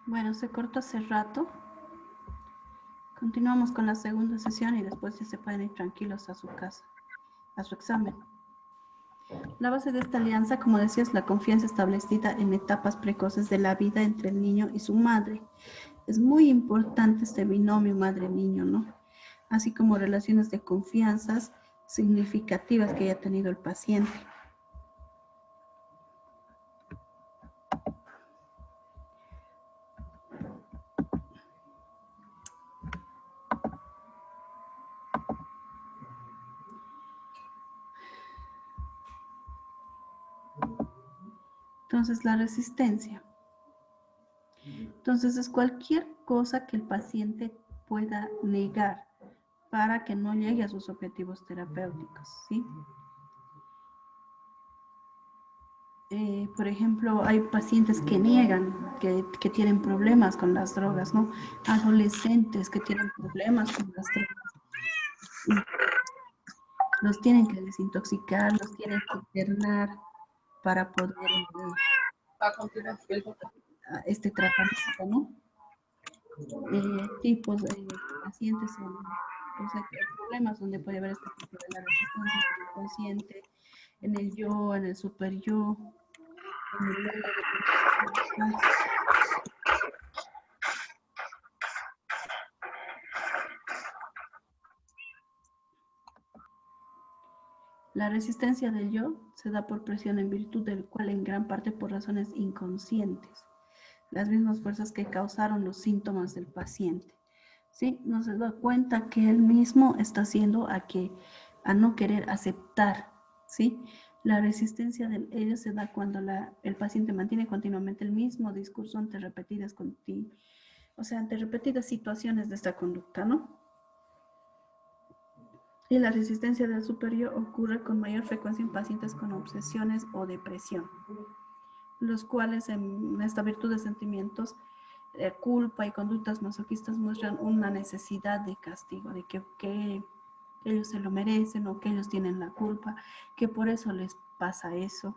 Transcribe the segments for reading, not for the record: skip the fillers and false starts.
Bueno, se cortó hace rato. Continuamos con la segunda sesión y después ya se pueden ir tranquilos a su casa, a su examen. La base de esta alianza, como decía, es la confianza establecida en etapas precoces de la vida entre el niño y su madre. Es muy importante este binomio madre-niño, ¿no? Así como relaciones de confianzas significativas que haya tenido el paciente. Entonces, la resistencia. Entonces, es cualquier cosa que el paciente pueda negar para que no llegue a sus objetivos terapéuticos, ¿sí? Por ejemplo, hay pacientes que niegan que tienen problemas con las drogas, ¿no? Adolescentes que tienen problemas con las drogas. Los tienen que desintoxicar, los tienen que internar para poder este tratamiento, ¿no? Tipos de pacientes son, o sea, problemas donde puede haber este tipo de la resistencia en el consciente, en el yo, en el super yo, en el ego de la resistencia del yo se da por presión en virtud del cual en gran parte por razones inconscientes, las mismas fuerzas que causaron los síntomas del paciente. ¿Sí? No se da cuenta que él mismo está haciendo a no querer aceptar, ¿sí? La resistencia del ello se da cuando el paciente mantiene continuamente el mismo discurso ante ante repetidas situaciones de esta conducta, ¿no? Y la resistencia del superior ocurre con mayor frecuencia en pacientes con obsesiones o depresión, los cuales en esta virtud de sentimientos, culpa y conductas masoquistas muestran una necesidad de castigo, de que ellos se lo merecen o que ellos tienen la culpa, que por eso les pasa eso.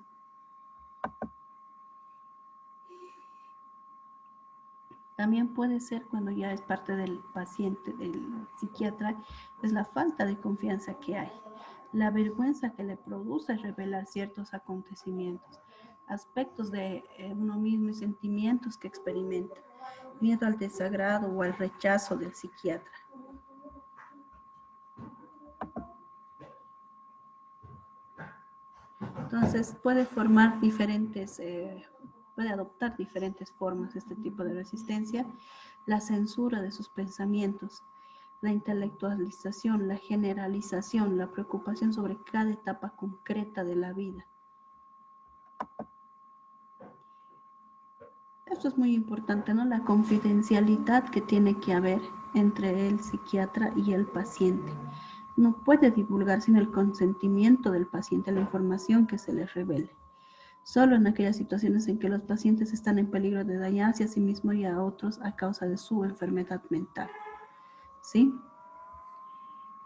También puede ser cuando ya es parte del paciente, del psiquiatra, es la falta de confianza que hay, la vergüenza que le produce revelar ciertos acontecimientos, aspectos de uno mismo y sentimientos que experimenta, miedo al desagrado o al rechazo del psiquiatra. Entonces puede formar puede adoptar diferentes formas este tipo de resistencia, la censura de sus pensamientos, la intelectualización, la generalización, la preocupación sobre cada etapa concreta de la vida. Esto es muy importante, ¿no? La confidencialidad que tiene que haber entre el psiquiatra y el paciente. No puede divulgar sin el consentimiento del paciente la información que se le revele. Solo en aquellas situaciones en que los pacientes están en peligro de dañarse a sí mismos y a otros a causa de su enfermedad mental. ¿Sí?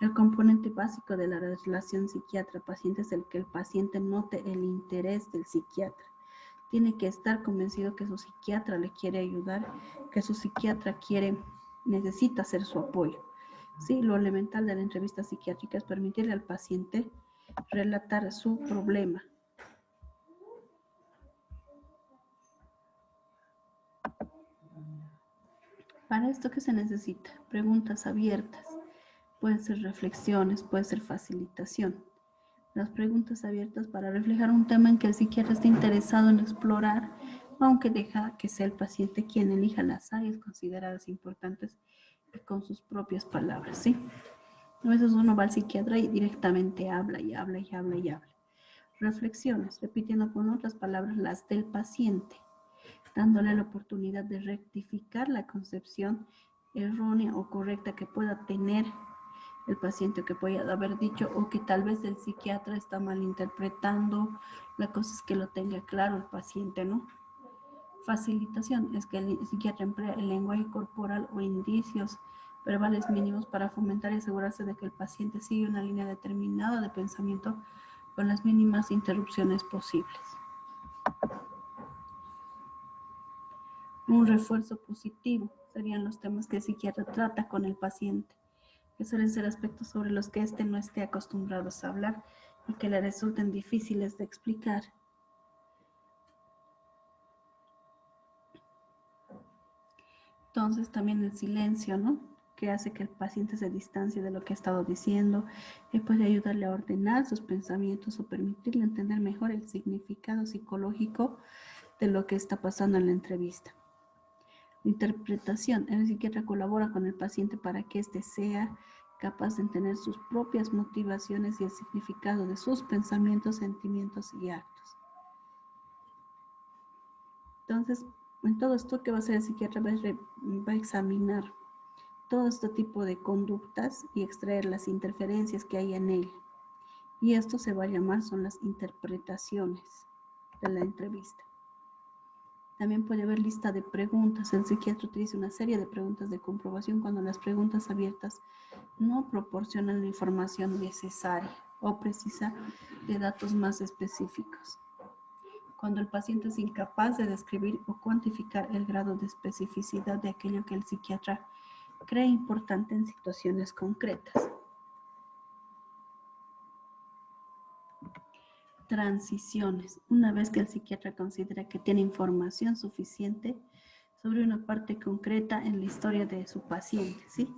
El componente básico de la relación psiquiatra-paciente es el que el paciente note el interés del psiquiatra. Tiene que estar convencido que su psiquiatra le quiere ayudar, que su psiquiatra necesita hacer su apoyo. Sí, lo elemental de la entrevista psiquiátrica es permitirle al paciente relatar su problema. Para esto, ¿qué se necesita? Preguntas abiertas. Pueden ser reflexiones, puede ser facilitación. Las preguntas abiertas para reflejar un tema en que el psiquiatra está interesado en explorar, aunque deja que sea el paciente quien elija las áreas consideradas importantes y con sus propias palabras, ¿sí? A veces uno va al psiquiatra y directamente habla y habla y habla y habla. Reflexiones, repitiendo con otras palabras las del paciente, dándole la oportunidad de rectificar la concepción errónea o correcta que pueda tener el paciente, que pueda haber dicho, o que tal vez el psiquiatra está malinterpretando. La cosa es que lo tenga claro el paciente, ¿no? Facilitación es que el psiquiatra emplea el lenguaje corporal o indicios verbales mínimos para fomentar y asegurarse de que el paciente sigue una línea determinada de pensamiento con las mínimas interrupciones posibles. Un refuerzo positivo serían los temas que el psiquiatra trata con el paciente, que suelen ser aspectos sobre los que éste no esté acostumbrado a hablar y que le resulten difíciles de explicar. Entonces también el silencio, ¿no? Que hace que el paciente se distancie de lo que ha estado diciendo, y puede ayudarle a ordenar sus pensamientos o permitirle entender mejor el significado psicológico de lo que está pasando en la entrevista. Interpretación. El psiquiatra colabora con el paciente para que éste sea capaz de entender sus propias motivaciones y el significado de sus pensamientos, sentimientos y actos. Entonces, en todo esto que va a hacer el psiquiatra va a examinar todo este tipo de conductas y extraer las interferencias que hay en él. Y esto se va a llamar, son las interpretaciones de la entrevista. También puede haber lista de preguntas. El psiquiatra utiliza una serie de preguntas de comprobación cuando las preguntas abiertas no proporcionan la información necesaria o precisa de datos más específicos. Cuando el paciente es incapaz de describir o cuantificar el grado de especificidad de aquello que el psiquiatra cree importante en situaciones concretas. Transiciones. Una vez que el psiquiatra considera que tiene información suficiente sobre una parte concreta en la historia de su paciente, ¿sí?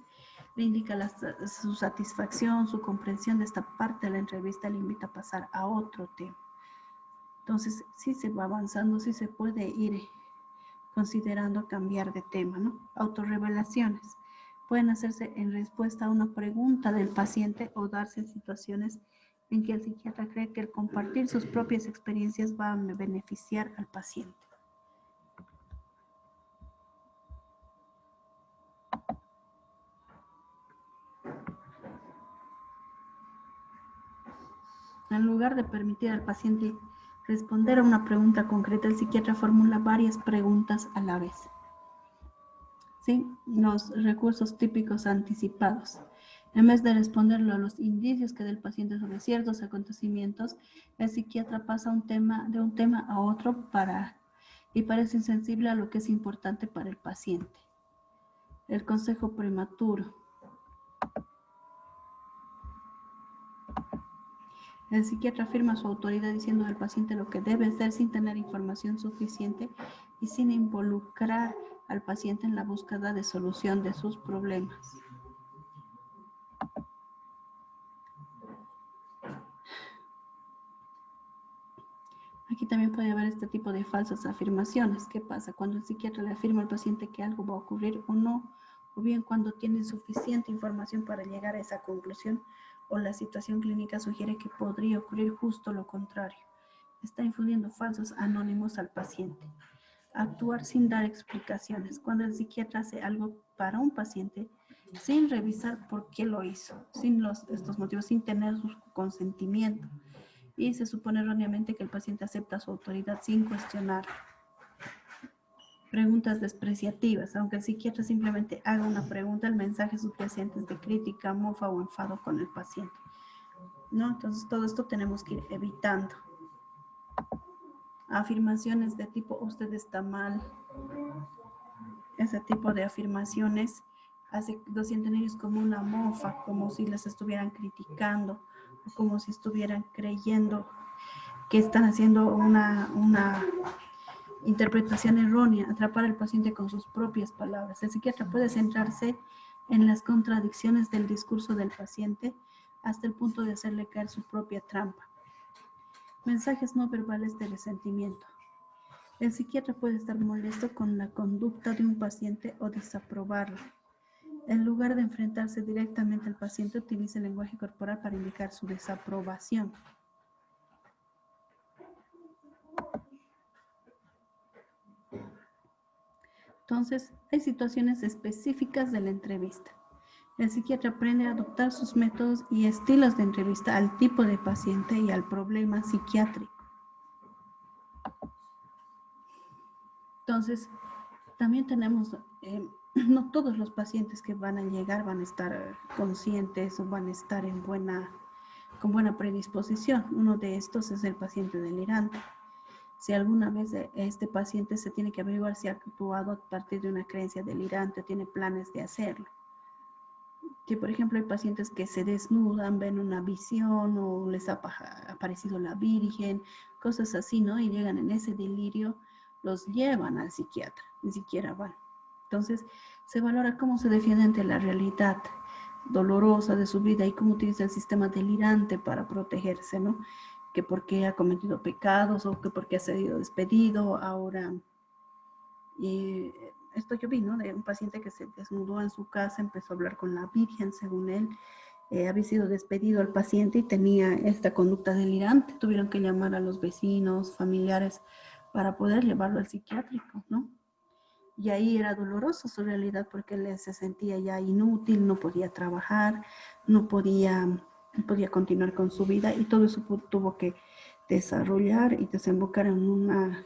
Le indica su satisfacción, su comprensión de esta parte de la entrevista, le invita a pasar a otro tema. Entonces, sí se va avanzando, sí se puede ir considerando cambiar de tema, ¿no? Autorrevelaciones. Pueden hacerse en respuesta a una pregunta del paciente o darse en situaciones en que el psiquiatra cree que el compartir sus propias experiencias va a beneficiar al paciente. En lugar de permitir al paciente responder a una pregunta concreta, el psiquiatra formula varias preguntas a la vez. ¿Sí? Los recursos típicos anticipados. En vez de responderlo a los indicios que del paciente sobre ciertos acontecimientos, el psiquiatra pasa de un tema a otro y parece insensible a lo que es importante para el paciente. El consejo prematuro. El psiquiatra afirma su autoridad diciendo al paciente lo que debe hacer sin tener información suficiente y sin involucrar al paciente en la búsqueda de solución de sus problemas. Aquí también puede haber este tipo de falsas afirmaciones. ¿Qué pasa? Cuando el psiquiatra le afirma al paciente que algo va a ocurrir o no, o bien cuando tiene suficiente información para llegar a esa conclusión, o la situación clínica sugiere que podría ocurrir justo lo contrario. Está infundiendo falsos anónimos al paciente. Actuar sin dar explicaciones. Cuando el psiquiatra hace algo para un paciente sin revisar por qué lo hizo, sin estos motivos, sin tener su consentimiento. Y se supone erróneamente que el paciente acepta su autoridad sin cuestionar. Preguntas despreciativas. Aunque el psiquiatra simplemente haga una pregunta, el mensaje subyacente es de crítica, mofa o enfado con el paciente, ¿no? Entonces todo esto tenemos que ir evitando. Afirmaciones de tipo usted está mal. Ese tipo de afirmaciones lo sienten ellos como una mofa, como si les estuvieran criticando, o como si estuvieran creyendo que están haciendo una interpretación errónea, atrapar al paciente con sus propias palabras. El psiquiatra puede centrarse en las contradicciones del discurso del paciente hasta el punto de hacerle caer su propia trampa. Mensajes no verbales de resentimiento. El psiquiatra puede estar molesto con la conducta de un paciente o desaprobarla. En lugar de enfrentarse directamente al paciente, utiliza el lenguaje corporal para indicar su desaprobación. Entonces, hay situaciones específicas de la entrevista. El psiquiatra aprende a adoptar sus métodos y estilos de entrevista al tipo de paciente y al problema psiquiátrico. Entonces, también tenemos, no todos los pacientes que van a llegar van a estar conscientes o van a estar con buena predisposición. Uno de estos es el paciente delirante. si alguna vez este paciente se tiene que averiguar si ha actuado a partir de una creencia delirante, tiene planes de hacerlo. Que por ejemplo hay pacientes que se desnudan, ven una visión o les ha aparecido la Virgen, cosas así, ¿no? Y llegan en ese delirio, los llevan al psiquiatra, ni siquiera van. Entonces se valora cómo se defiende ante la realidad dolorosa de su vida y cómo utiliza el sistema delirante para protegerse, ¿no? Que porque ha cometido pecados o que porque ha sido despedido, ahora... esto yo vi, ¿no? De un paciente que se desnudó en su casa, empezó a hablar con la Virgen, según él. Había sido despedido el paciente y tenía esta conducta delirante. Tuvieron que llamar a los vecinos, familiares, para poder llevarlo al psiquiátrico, ¿no? Y ahí era doloroso su realidad porque él se sentía ya inútil, no podía trabajar, no podía continuar con su vida y todo eso tuvo que desarrollar y desembocar en una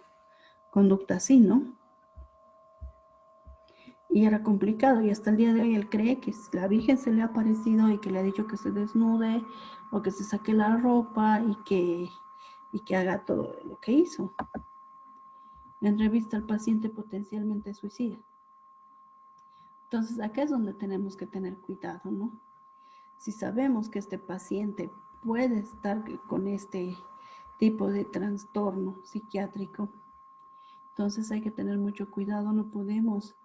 conducta así, ¿no? Y era complicado y hasta el día de hoy él cree que la Virgen se le ha aparecido y que le ha dicho que se desnude o que se saque la ropa y que haga todo lo que hizo. En revista al paciente potencialmente suicida. Entonces acá es donde tenemos que tener cuidado, ¿no? Si sabemos que este paciente puede estar con este tipo de trastorno psiquiátrico, entonces hay que tener mucho cuidado, no podemos,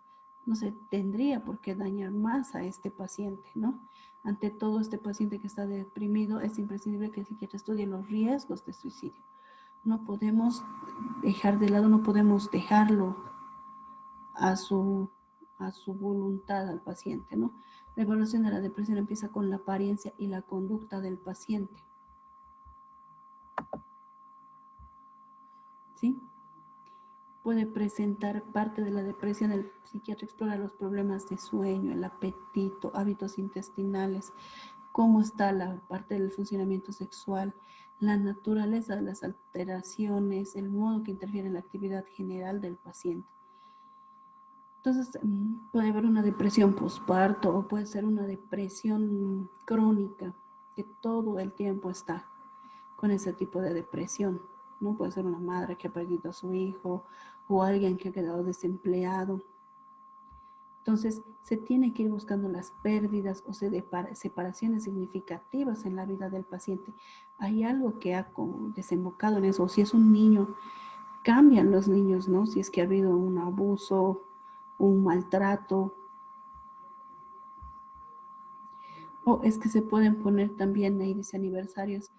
no se tendría por qué dañar más a este paciente, ¿no? Ante todo, este paciente que está deprimido, es imprescindible que el psiquiatra estudie los riesgos de suicidio. No podemos dejar de lado, no podemos dejarlo a su voluntad al paciente, ¿no? La evaluación de la depresión empieza con la apariencia y la conducta del paciente. ¿Sí? Puede presentar parte de la depresión. El psiquiatra explora los problemas de sueño, el apetito, hábitos intestinales, cómo está la parte del funcionamiento sexual, la naturaleza de las alteraciones, el modo que interfiere en la actividad general del paciente. Entonces, puede haber una depresión postparto o puede ser una depresión crónica, que todo el tiempo está con ese tipo de depresión, ¿no? Puede ser una madre que ha perdido a su hijo o alguien que ha quedado desempleado. Entonces, se tiene que ir buscando las pérdidas o separaciones significativas en la vida del paciente. Hay algo que ha desembocado en eso, o si es un niño, cambian los niños, ¿no? Si es que ha habido un abuso, un maltrato, o es que se pueden poner también ahí dice aniversarios,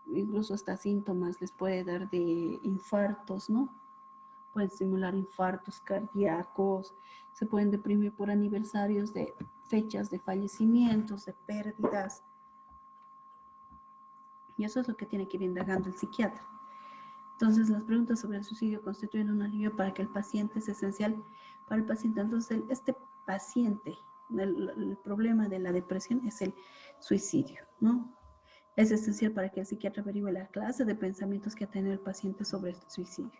incluso hasta síntomas les puede dar de infartos, ¿no? Pueden simular infartos cardíacos, se pueden deprimir por aniversarios de fechas de fallecimientos, de pérdidas. Y eso es lo que tiene que ir indagando el psiquiatra. Entonces, las preguntas sobre el suicidio constituyen un alivio para que el paciente es esencial para el paciente. Entonces, este paciente, el problema de la depresión es el suicidio, ¿no? Es esencial para que el psiquiatra averigüe la clase de pensamientos que ha tenido el paciente sobre el suicidio.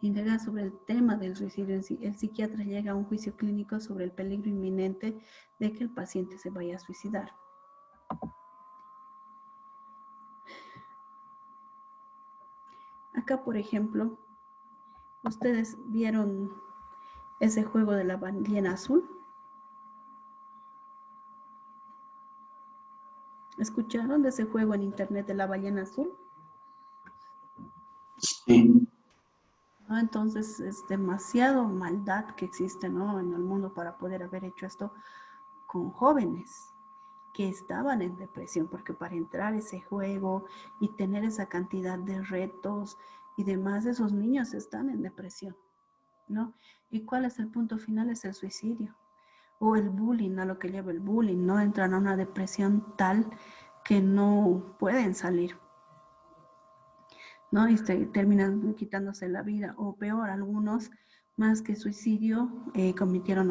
Indagar sobre el tema del suicidio en sí, el psiquiatra llega a un juicio clínico sobre el peligro inminente de que el paciente se vaya a suicidar. Acá, por ejemplo, ustedes vieron ese juego de la ballena azul. ¿Escucharon de ese juego en internet de la ballena azul? Sí. ¿No? Entonces es demasiado maldad que existe, ¿no? En el mundo para poder haber hecho esto con jóvenes que estaban en depresión, porque para entrar a ese juego y tener esa cantidad de retos y demás, esos niños están en depresión, ¿no? ¿Y cuál es el punto final? Es el suicidio o el bullying, a lo que lleva el bullying, ¿no? Entran a una depresión tal que no pueden salir, ¿no? Y terminan quitándose la vida, o peor, algunos más que suicidio cometieron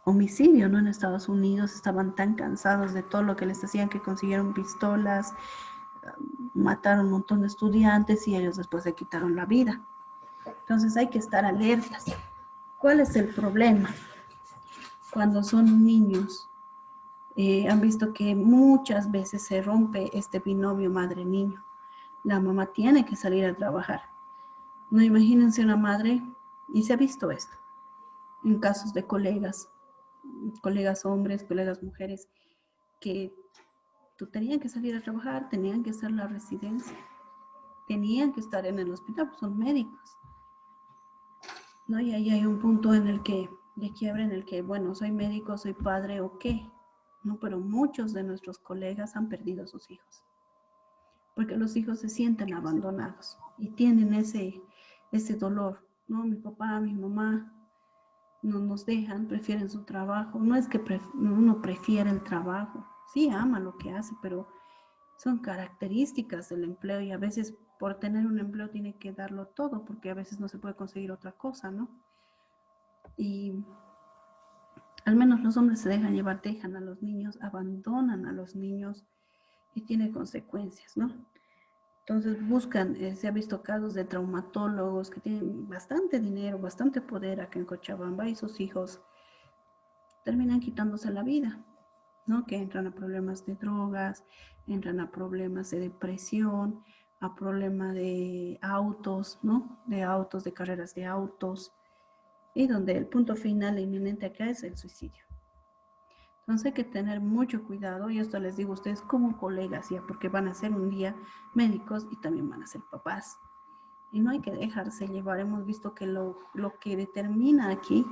homicidio, ¿no? En Estados Unidos estaban tan cansados de todo lo que les hacían que consiguieron pistolas, mataron un montón de estudiantes y ellos después se quitaron la vida. Entonces hay que estar alertas. ¿Cuál es el problema? Cuando son niños, han visto que muchas veces se rompe este binomio madre-niño. La mamá tiene que salir a trabajar. No, imagínense una madre, y se ha visto esto, en casos de colegas, colegas hombres, colegas mujeres, que tenían que salir a trabajar, tenían que hacer la residencia, tenían que estar en el hospital, pues son médicos, ¿no? Y ahí hay un punto en el que, de quiebre, en el que, bueno, soy médico, soy padre o qué, ¿no? Pero muchos de nuestros colegas han perdido a sus hijos, porque los hijos se sienten abandonados y tienen ese dolor, ¿no? Mi papá, mi mamá no nos dejan, prefieren su trabajo. No es que uno prefiera el trabajo, sí ama lo que hace, pero son características del empleo y a veces por tener un empleo tiene que darlo todo porque a veces no se puede conseguir otra cosa, ¿no? Y al menos los hombres se dejan llevar, dejan a los niños, abandonan a los niños y tiene consecuencias, ¿no? Entonces buscan, se ha visto casos de traumatólogos que tienen bastante dinero, bastante poder acá en Cochabamba y sus hijos terminan quitándose la vida, ¿no? Que entran a problemas de drogas, entran a problemas de depresión, a problemas de autos, ¿no? De autos, de carreras de autos, y donde el punto final inminente acá es el suicidio. Entonces hay que tener mucho cuidado, y esto les digo a ustedes como colegas ya, porque van a ser un día médicos y también van a ser papás. Y no hay que dejarse llevar. Hemos visto que lo que determina aquí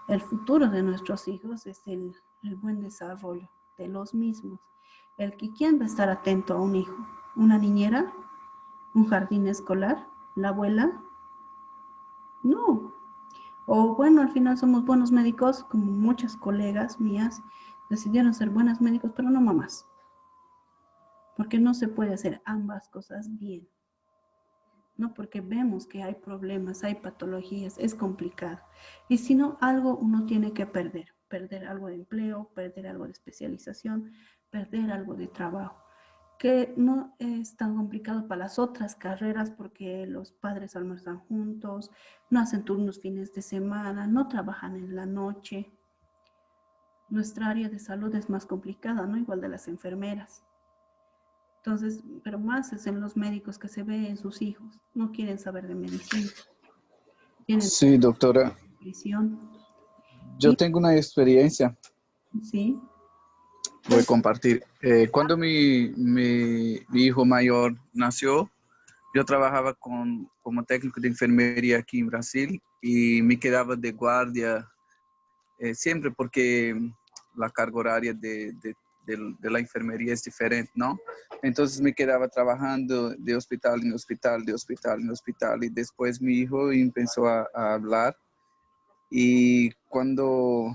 el futuro de nuestros hijos es el buen desarrollo de los mismos. El que quién va a estar atento a un hijo, una niñera, un jardín escolar, la abuela, no. O bueno, al final somos buenos médicos, como muchas colegas mías decidieron ser buenas médicos, pero no mamás. Porque no se puede hacer ambas cosas bien. ¿No? Porque vemos que hay problemas, hay patologías, es complicado. Y si no, algo uno tiene que perder algo de empleo, perder algo de especialización, perder algo de trabajo, que no es tan complicado para las otras carreras porque los padres almuerzan juntos, no hacen turnos fines de semana, no trabajan en la noche. Nuestra área de salud es más complicada, ¿no? Igual de las enfermeras. Entonces, pero más es en los médicos que se ve en sus hijos. No quieren saber de medicina. Tienen Sí, doctora, prisión. yo Y tengo una experiencia, sí, voy a pues, compartir. Cuando mi hijo mayor nació, yo trabajaba como técnico de enfermería aquí en Brasil y me quedaba de guardia siempre porque la carga horaria de la enfermería es diferente, ¿no? Entonces me quedaba trabajando de hospital en hospital, de hospital en hospital y después mi hijo empezó a hablar y cuando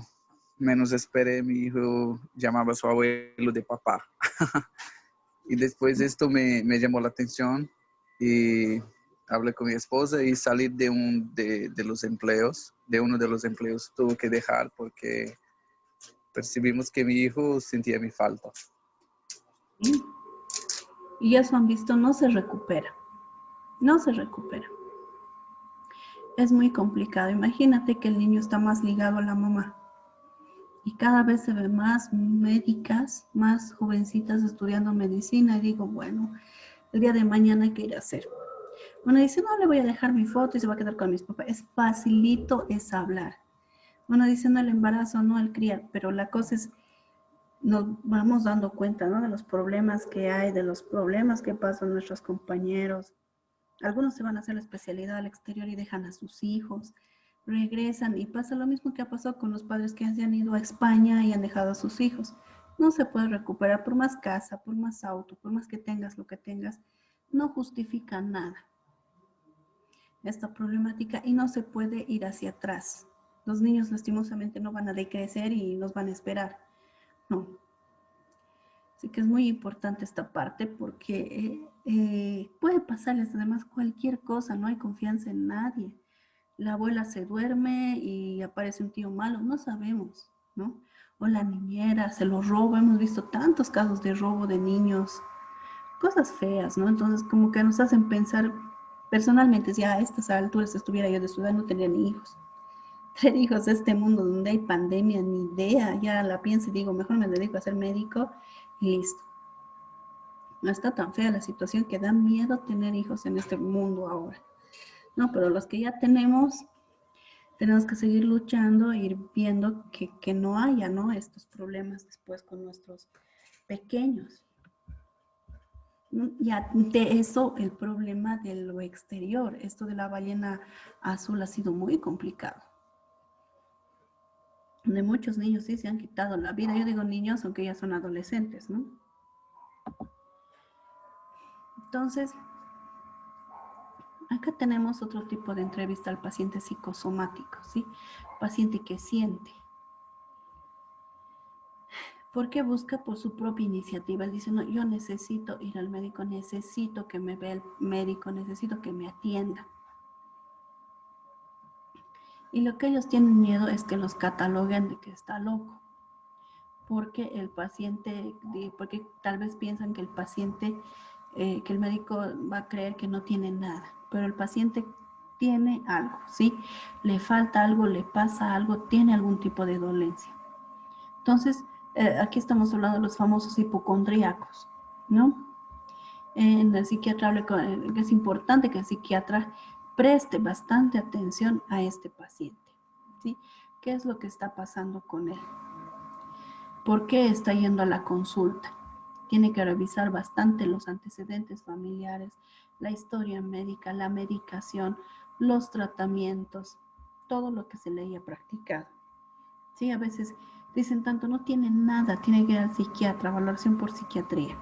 menos esperé mi hijo llamaba a su abuelo de papá. Y después esto me llamó la atención y hablé con mi esposa y salir de los empleos, de uno de los empleos tuve que dejar porque percibimos que mi hijo sentía mi falta. sí. Y eso han visto, no se recupera. No se recupera. Es muy complicado. Imagínate que el niño está más ligado a la mamá. Y cada vez se ve más médicas, más jovencitas estudiando medicina. Y digo, bueno, el día de mañana hay que ir a hacer. Bueno, dice, no, le voy a dejar mi foto y se va a quedar con mis papás. Es facilito es hablar. Bueno, dice, no el embarazo, no el criar, pero la cosa es, nos vamos dando cuenta, ¿no? De los problemas que hay, de los problemas que pasan nuestros compañeros. Algunos se van a hacer la especialidad al exterior y dejan a sus hijos, regresan y pasa lo mismo que ha pasado con los padres que se han ido a España y han dejado a sus hijos. No se puede recuperar por más casa, por más auto, por más que tengas lo que tengas, no justifica nada esta problemática y no se puede ir hacia atrás. Los niños lastimosamente no van a decrecer y nos van a esperar. No. Así que es muy importante esta parte porque puede pasarles además cualquier cosa, no hay confianza en nadie. La abuela se duerme y aparece un tío malo, no sabemos, ¿no? O la niñera se lo roba, hemos visto tantos casos de robo de niños, cosas feas, ¿no? Entonces como que nos hacen pensar personalmente, si a estas alturas estuviera yo de su edad no tendría ni hijos. Tener hijos, este mundo donde hay pandemia, ni idea, ya la pienso y digo, mejor me dedico a ser médico y listo. No está tan fea la situación que da miedo tener hijos en este mundo ahora. No, pero los que ya tenemos que seguir luchando e ir viendo que no haya, ¿no?, estos problemas después con nuestros pequeños. Ya de eso, el problema de lo exterior, esto de la ballena azul ha sido muy complicado. De muchos niños sí se han quitado la vida. Yo digo niños, aunque ya son adolescentes, ¿no? Entonces, acá tenemos otro tipo de entrevista al paciente psicosomático, ¿sí? Paciente que siente. Porque busca por su propia iniciativa. Él dice, no, yo necesito ir al médico, necesito que me vea el médico, necesito que me atienda. Y lo que ellos tienen miedo es que los cataloguen de que está loco. Porque el paciente, porque tal vez piensan que el paciente, que el médico va a creer que no tiene nada. Pero el paciente tiene algo, ¿sí? Le falta algo, le pasa algo, tiene algún tipo de dolencia. Entonces, aquí estamos hablando de los famosos hipocondríacos, ¿no? En el psiquiatra habla que es importante que el psiquiatra preste bastante atención a este paciente, ¿sí? ¿Qué es lo que está pasando con él? ¿Por qué está yendo a la consulta? Tiene que revisar bastante los antecedentes familiares, la historia médica, la medicación, los tratamientos, todo lo que se le haya practicado. Sí, a veces dicen tanto, no tiene nada, tiene que ir al psiquiatra, valoración por psiquiatría.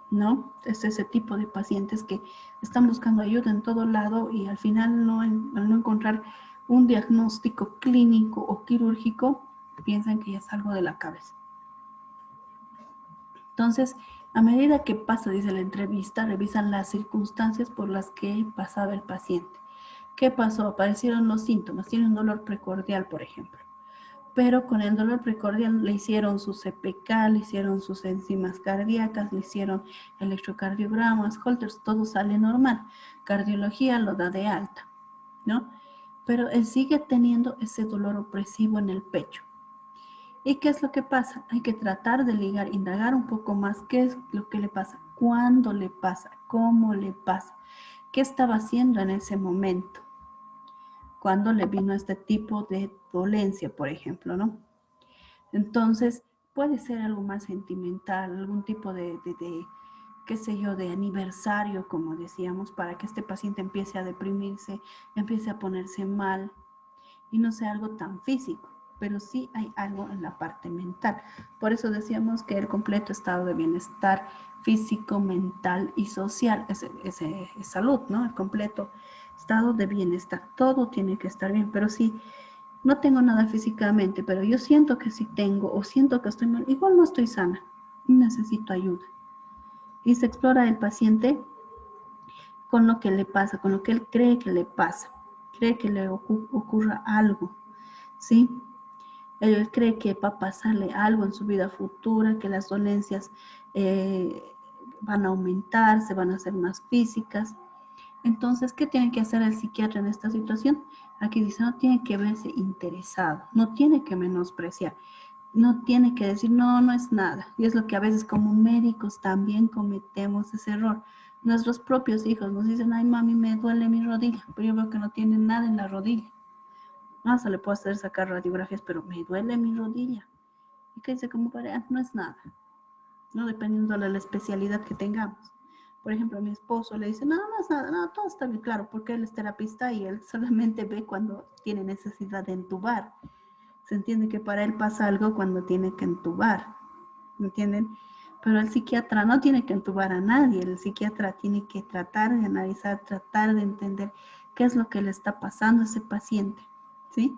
¿No? Es ese tipo de pacientes que están buscando ayuda en todo lado y al final al no encontrar un diagnóstico clínico o quirúrgico, piensan que ya es algo de la cabeza. Entonces, a medida que pasa, dice la entrevista, revisan las circunstancias por las que pasaba el paciente. ¿Qué pasó? Aparecieron los síntomas, tiene un dolor precordial, por ejemplo. Pero con el dolor precordial le hicieron su CPK, le hicieron sus enzimas cardíacas, le hicieron electrocardiogramas, Holters, todo sale normal. Cardiología lo da de alta, ¿no? Pero él sigue teniendo ese dolor opresivo en el pecho. ¿Y qué es lo que pasa? Hay que tratar de ligar, indagar un poco más qué es lo que le pasa, cuándo le pasa, cómo le pasa, qué estaba haciendo en ese momento, cuando le vino este tipo de dolencia, por ejemplo, ¿no? Entonces, puede ser algo más sentimental, algún tipo de qué sé yo, de aniversario, como decíamos, para que este paciente empiece a deprimirse, empiece a ponerse mal y no sea algo tan físico, pero sí hay algo en la parte mental. Por eso decíamos que el completo estado de bienestar físico, mental y social es salud, ¿no? El completo estado de bienestar, todo tiene que estar bien, pero sí, no tengo nada físicamente, pero yo siento que sí tengo o siento que estoy mal, igual no estoy sana y necesito ayuda. Y se explora el paciente con lo que le pasa, con lo que él cree que le pasa, cree que le ocurra algo, ¿sí? Él cree que va a pasarle algo en su vida futura, que las dolencias van a aumentar, se van a hacer más físicas. Entonces, ¿qué tiene que hacer el psiquiatra en esta situación? Aquí dice, no tiene que verse interesado, no tiene que menospreciar, no tiene que decir, no, no es nada. Y es lo que a veces como médicos también cometemos ese error. Nuestros propios hijos nos dicen, ay, mami, me duele mi rodilla, pero yo veo que no tiene nada en la rodilla. No, se le puede hacer sacar radiografías, pero me duele mi rodilla. Y que dice como padre, no es nada, ¿no? Dependiendo de la especialidad que tengamos. Por ejemplo, a mi esposo le dice, no, no es nada, no, todo está bien, claro, porque él es terapista y él solamente ve cuando tiene necesidad de entubar. Se entiende que para él pasa algo cuando tiene que entubar, ¿me entienden? Pero el psiquiatra no tiene que entubar a nadie, el psiquiatra tiene que tratar de analizar, tratar de entender qué es lo que le está pasando a ese paciente, ¿sí?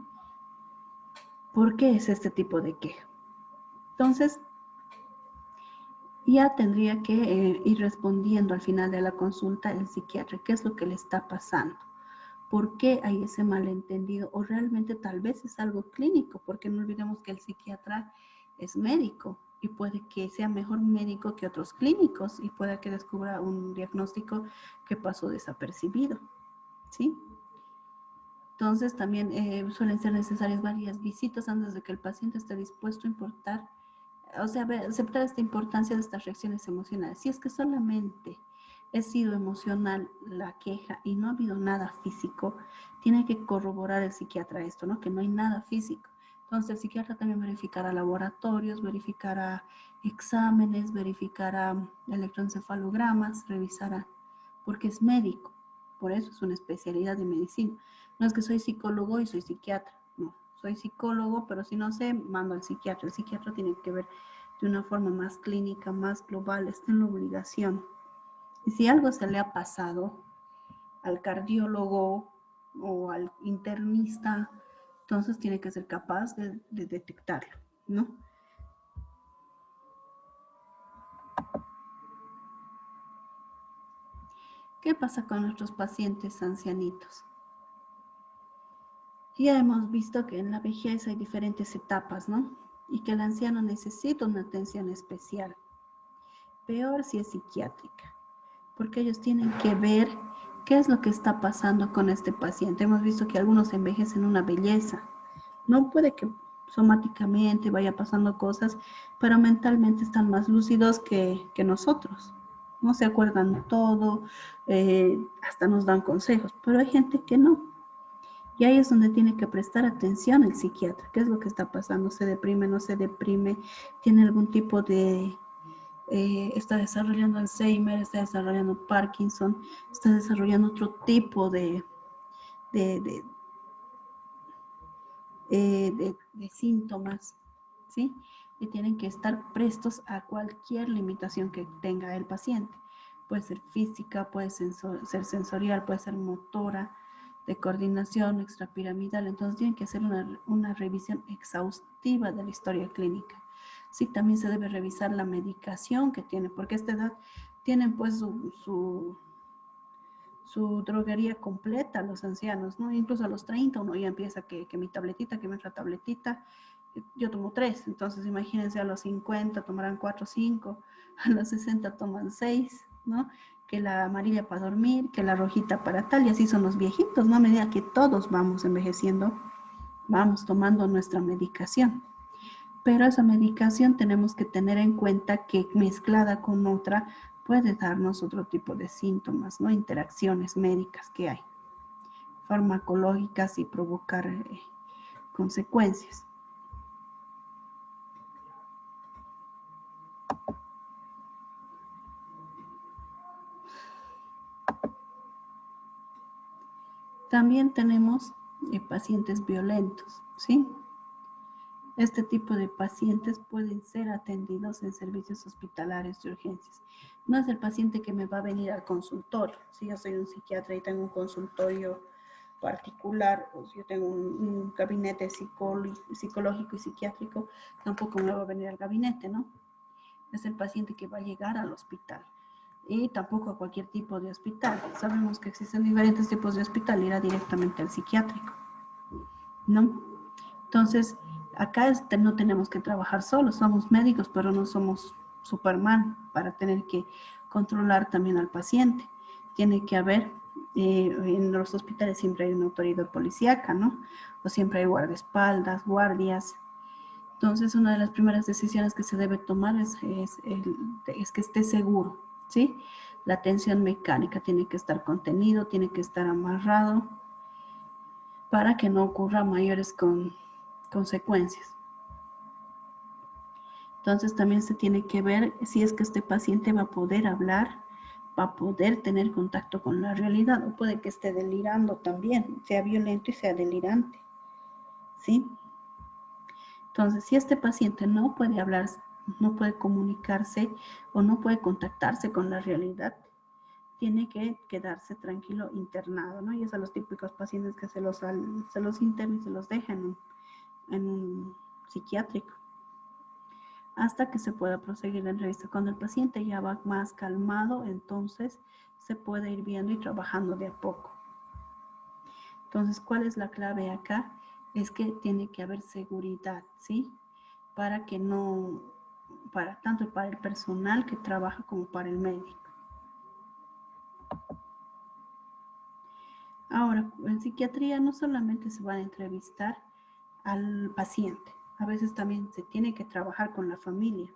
¿Por qué es este tipo de queja? Entonces, ya tendría que ir respondiendo al final de la consulta el psiquiatra, qué es lo que le está pasando, por qué hay ese malentendido o realmente tal vez es algo clínico, porque no olvidemos que el psiquiatra es médico y puede que sea mejor médico que otros clínicos y pueda que descubra un diagnóstico que pasó desapercibido, ¿sí? Entonces también suelen ser necesarias varias visitas antes de que el paciente esté dispuesto a aceptar esta importancia de estas reacciones emocionales. Si es que solamente he sido emocional la queja y no ha habido nada físico, tiene que corroborar el psiquiatra esto, ¿no? Que no hay nada físico. Entonces el psiquiatra también verificará laboratorios, verificará exámenes, verificará electroencefalogramas, revisará, porque es médico, por eso es una especialidad de medicina. No es que soy psicólogo y soy psiquiatra, no, soy psicólogo, pero si no sé, mando al psiquiatra. El psiquiatra tiene que ver de una forma más clínica, más global, está en la obligación. Y si algo se le ha pasado al cardiólogo o al internista, entonces tiene que ser capaz de detectarlo, ¿no? ¿Qué pasa con nuestros pacientes ancianitos? Ya hemos visto que en la vejez hay diferentes etapas, ¿no? Y que el anciano necesita una atención especial. Peor si es psiquiátrica, porque ellos tienen que ver qué es lo que está pasando con este paciente. Hemos visto que algunos envejecen una belleza. No puede que somáticamente vaya pasando cosas, pero mentalmente están más lúcidos que nosotros. No se acuerdan todo, hasta nos dan consejos, pero hay gente que no. Y ahí es donde tiene que prestar atención el psiquiatra. ¿Qué es lo que está pasando? ¿Se deprime? ¿No se deprime? ¿Tiene algún tipo de... está desarrollando Alzheimer, está desarrollando Parkinson, está desarrollando otro tipo de, de, de síntomas, ¿sí? Y tienen que estar prestos a cualquier limitación que tenga el paciente. Puede ser física, puede ser sensorial, puede ser motora, de coordinación extrapiramidal. Entonces tienen que hacer una revisión exhaustiva de la historia clínica. Sí, también se debe revisar la medicación que tiene, porque a esta edad tienen pues su droguería completa los ancianos, ¿no? Incluso a los 30 uno ya empieza que mi tabletita, que mi otra tabletita, yo tomo 3, entonces imagínense a los 50 tomarán 4 o 5, a los 60 toman 6, ¿no? Que la amarilla para dormir, que la rojita para tal, y así son los viejitos, ¿no? A medida que todos vamos envejeciendo, vamos tomando nuestra medicación. Pero esa medicación tenemos que tener en cuenta que mezclada con otra puede darnos otro tipo de síntomas, ¿no? Interacciones médicas que hay, farmacológicas y provocar consecuencias. También tenemos pacientes violentos, ¿sí? Este tipo de pacientes pueden ser atendidos en servicios hospitalarios de urgencias. No es el paciente que me va a venir al consultorio. Si yo soy un psiquiatra y tengo un consultorio particular, o si yo tengo un gabinete psicológico y psiquiátrico, tampoco me va a venir al gabinete, ¿no? Es el paciente que va a llegar al hospital. Y tampoco a cualquier tipo de hospital. Sabemos que existen diferentes tipos de hospital, irá directamente al psiquiátrico, ¿no? Entonces, acá no tenemos que trabajar solos, somos médicos, pero no somos Superman para tener que controlar también al paciente. Tiene que haber, en los hospitales siempre hay una autoridad policíaca, ¿no? O siempre hay guardaespaldas, guardias. Entonces, una de las primeras decisiones que se debe tomar es que esté seguro, ¿sí? La tensión mecánica tiene que estar contenido, tiene que estar amarrado para que no ocurra mayores consecuencias. Entonces también se tiene que ver si es que este paciente va a poder hablar, va a poder tener contacto con la realidad, o puede que esté delirando también, sea violento y sea delirante, ¿sí? Entonces, si este paciente no puede hablar, no puede comunicarse o no puede contactarse con la realidad, tiene que quedarse tranquilo internado, ¿no? Y es a los típicos pacientes que se los internan y se los dejan en un psiquiátrico, hasta que se pueda proseguir la entrevista. Cuando el paciente ya va más calmado, entonces se puede ir viendo y trabajando de a poco. Entonces, ¿cuál es la clave acá? Es que tiene que haber seguridad, ¿sí? Para que no, tanto para el personal que trabaja como para el médico. Ahora, en psiquiatría no solamente se va a entrevistar al paciente, a veces también se tiene que trabajar con la familia.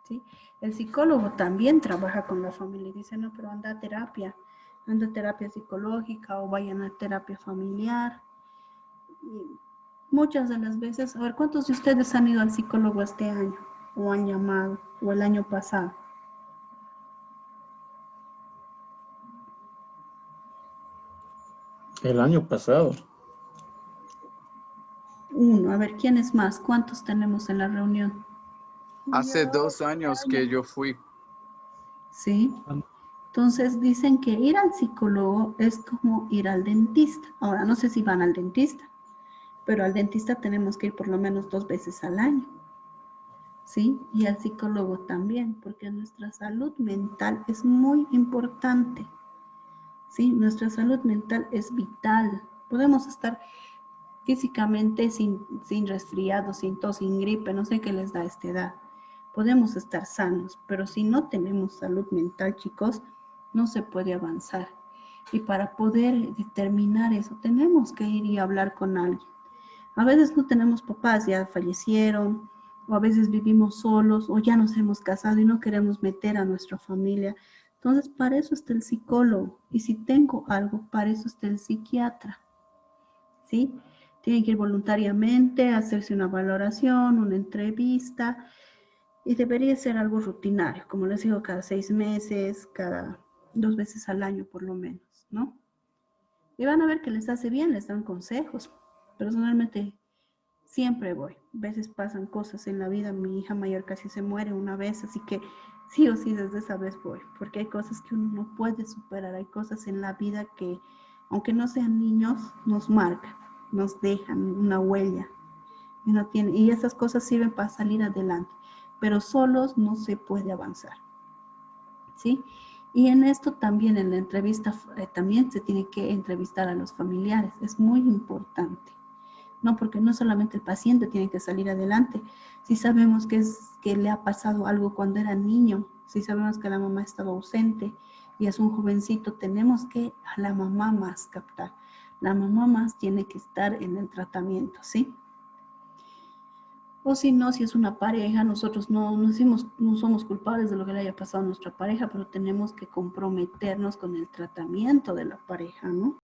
¿sí? El psicólogo también trabaja con la familia y dice, no, pero anda a terapia psicológica o vayan a terapia familiar. Y muchas de las veces, a ver, ¿cuántos de ustedes han ido al psicólogo este año? ¿O han llamado? ¿O el año pasado? El año pasado. Uno. A ver, ¿quién es más? ¿Cuántos tenemos en la reunión? Hace 2 años que yo fui. Sí. Entonces dicen que ir al psicólogo es como ir al dentista. Ahora, no sé si van al dentista, pero al dentista tenemos que ir por lo menos 2 veces al año. ¿Sí? Y al psicólogo también, porque nuestra salud mental es muy importante. ¿Sí? Nuestra salud mental es vital. Podemos estar físicamente sin resfriado, sin tos, sin gripe, no sé qué les da a esta edad. Podemos estar sanos, pero si no tenemos salud mental, chicos, no se puede avanzar. Y para poder determinar eso, tenemos que ir y hablar con alguien. A veces no tenemos papás, ya fallecieron, o a veces vivimos solos, o ya nos hemos casado y no queremos meter a nuestra familia. Entonces, para eso está el psicólogo. Y si tengo algo, para eso está el psiquiatra. ¿Sí? Tienen que ir voluntariamente, hacerse una valoración, una entrevista, y debería ser algo rutinario, como les digo, cada 6 meses, cada 2 veces al año por lo menos, ¿no? Y van a ver que les hace bien, les dan consejos. Personalmente siempre voy. A veces pasan cosas en la vida, mi hija mayor casi se muere una vez, así que sí o sí desde esa vez voy, porque hay cosas que uno no puede superar, hay cosas en la vida que, aunque no sean niños, nos marcan, nos dejan una huella. Y esas cosas sirven para salir adelante, pero solos no se puede avanzar, ¿sí? Y en esto también, en la entrevista, también se tiene que entrevistar a los familiares, es muy importante, ¿no? Porque no solamente el paciente tiene que salir adelante, si sabemos que le ha pasado algo cuando era niño, si sabemos que la mamá estaba ausente y es un jovencito, tenemos que a la mamá más captar, la mamá más tiene que estar en el tratamiento, ¿sí? O si no, si es una pareja, nosotros no somos culpables de lo que le haya pasado a nuestra pareja, pero tenemos que comprometernos con el tratamiento de la pareja, ¿no?